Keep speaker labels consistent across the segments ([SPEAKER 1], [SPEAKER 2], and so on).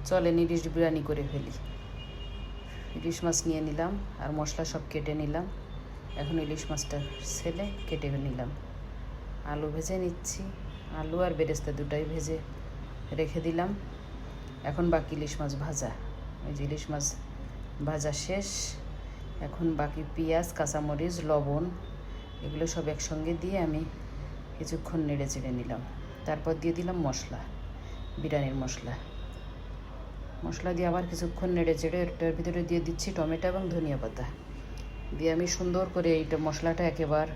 [SPEAKER 1] চলেন ইলিশ বিরিয়ানি করে ফেলি। ইলিশ মাছ নিয়ে নিলাম আর মশলা সব কেটে নিলাম। এখন ইলিশ মাছটা ছেলে কেটে নিলাম। আলু ভেজে নিচ্ছি, আলু আর বেরেস্তা দুটাই ভেজে রেখে দিলাম। এখন বাকি ইলিশ মাছ ভাজা। ওই যে ইলিশ মাছ ভাজা শেষ। এখন বাকি পেঁয়াজ, কাঁচামরিচ, লবণ এগুলো সব একসঙ্গে দিয়ে আমি কিছুক্ষণ নেড়ে চেড়ে নিলাম। তারপর দিয়ে দিলাম মশলা, বিরিয়ানির মশলা দিয়ে আবার কিছুক্ষণ নেড়ে চেড়ে এটার ভিতরে দিয়ে দিচ্ছি টমেটো এবং ধনিয়া পাতা দিয়ে আমি সুন্দর করে এইটা মশলাটা একেবারে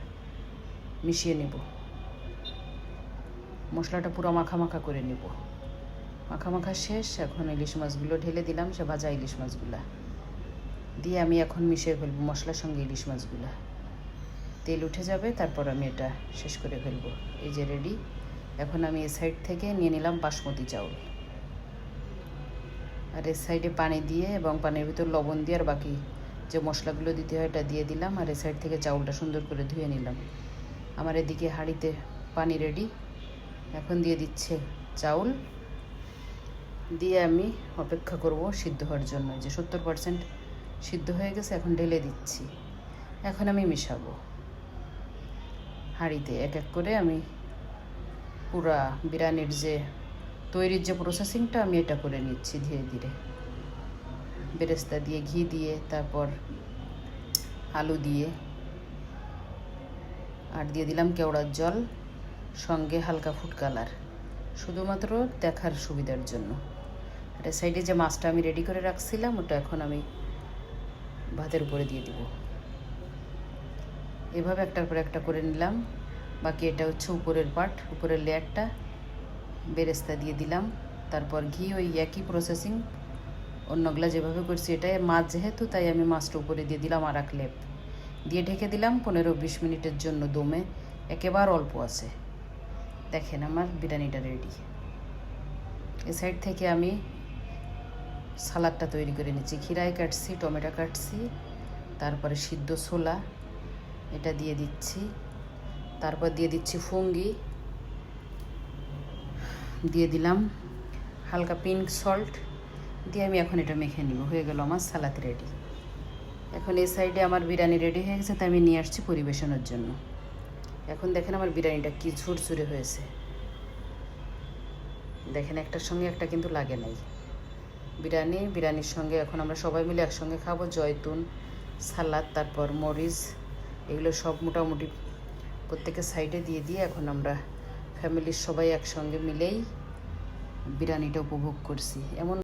[SPEAKER 1] মিশিয়ে নিব। মশলাটা পুরো মাখা মাখা করে নিব। মাখা মাখা শেষ। এখন ইলিশ মাছগুলো ঢেলে দিলাম, সে ভাজা ইলিশ মাছগুলা দিয়ে আমি এখন মিশিয়ে ফেলবো মশলার সঙ্গে ইলিশ মাছগুলা। তেল উঠে যাবে, তারপর আমি এটা শেষ করে ফেলবো। এই যে রেডি। এখন আমি এই সাইড থেকে নিয়ে নিলাম বাসমতি চাউল, আর এর সাইডে পানি দিয়ে এবং পানির ভিতর লবণ দিয়ে আর বাকি যে মশলাগুলো দিতে হয় এটা দিয়ে দিলাম। আর এই সাইড থেকে চাউলটা সুন্দর করে ধুয়ে নিলাম। আমার এদিকে হাঁড়িতে পানি রেডি। এখন দিয়ে দিচ্ছে চাউল, দিয়ে আমি অপেক্ষা করব সিদ্ধ হওয়ার জন্য। যে 70% সিদ্ধ হয়ে গেছে, এখন ঢেলে দিচ্ছি। এখন আমি মিশাবো হাঁড়িতে এক এক করে। আমি পুরা বিরিয়ানির যে তৈরির যে প্রসেসিংটা আমি এটা করে নিচ্ছি ধীরে ধীরে। বেরেস্তা দিয়ে, ঘি দিয়ে, তারপর আলু দিয়ে, আর দিয়ে দিলাম কেওড়ার জল, সঙ্গে হালকা ফুড কালার, শুধুমাত্র দেখার সুবিধার জন্য। আর সাইডে যে মাছটা আমি রেডি করে রাখছিলাম ওটা এখন আমি ভাতের উপরে দিয়ে দিব। এভাবে একটার পর একটা করে নিলাম। বাকি এটা হচ্ছে উপরের পার্ট, উপরের লেয়ারটা। বেরেস্তা দিয়ে দিলাম, তারপর ঘি, ওই একই প্রসেসিং অন্যগুলা যেভাবে করছি। এটাই মাছ যেহেতু, তাই আমি মাছটা উপরে দিয়ে দিলাম আর এক লেপ দিয়ে ঢেকে দিলাম 15-20 মিনিটের জন্য দমে। একেবারে অল্প আছে। দেখেন আমার বিরিয়ানিটা রেডি। এ সাইড থেকে আমি সালাদটা তৈরি করে নিচ্ছি। খিরাই কাটছি, টমেটো কাটছি, তারপরে সিদ্ধ ছোলা এটা দিয়ে দিচ্ছি। তারপর দিয়ে দিচ্ছি ফুঙ্গি, দিয়ে দিলাম হালকা পিঙ্ক সল্ট দিয়ে আমি এখন এটা মেখে নিব। হয়ে গেল আমার সালাদ রেডি। এখন এই সাইডে আমার বিরিয়ানি রেডি হয়ে গেছে, তাই আমি নিয়ে আসছি পরিবেশনের জন্য। এখন দেখেন আমার বিরিয়ানিটা কি ঝুরঝুরে হয়েছে। দেখেন একটার সঙ্গে একটা কিন্তু লাগে নাই। বিরিয়ানির সঙ্গে এখন আমরা সবাই মিলে একসঙ্গে খাবো। জয়তুন, সালাদ, তারপর মরিচ, এগুলো সব মোটামুটি প্রত্যেকের সাইডে দিয়ে দিয়ে এখন আমরা ফ্যামিলির সবাই একসঙ্গে মিলেই বিরিয়ানিটা উপভোগ করছি। এমন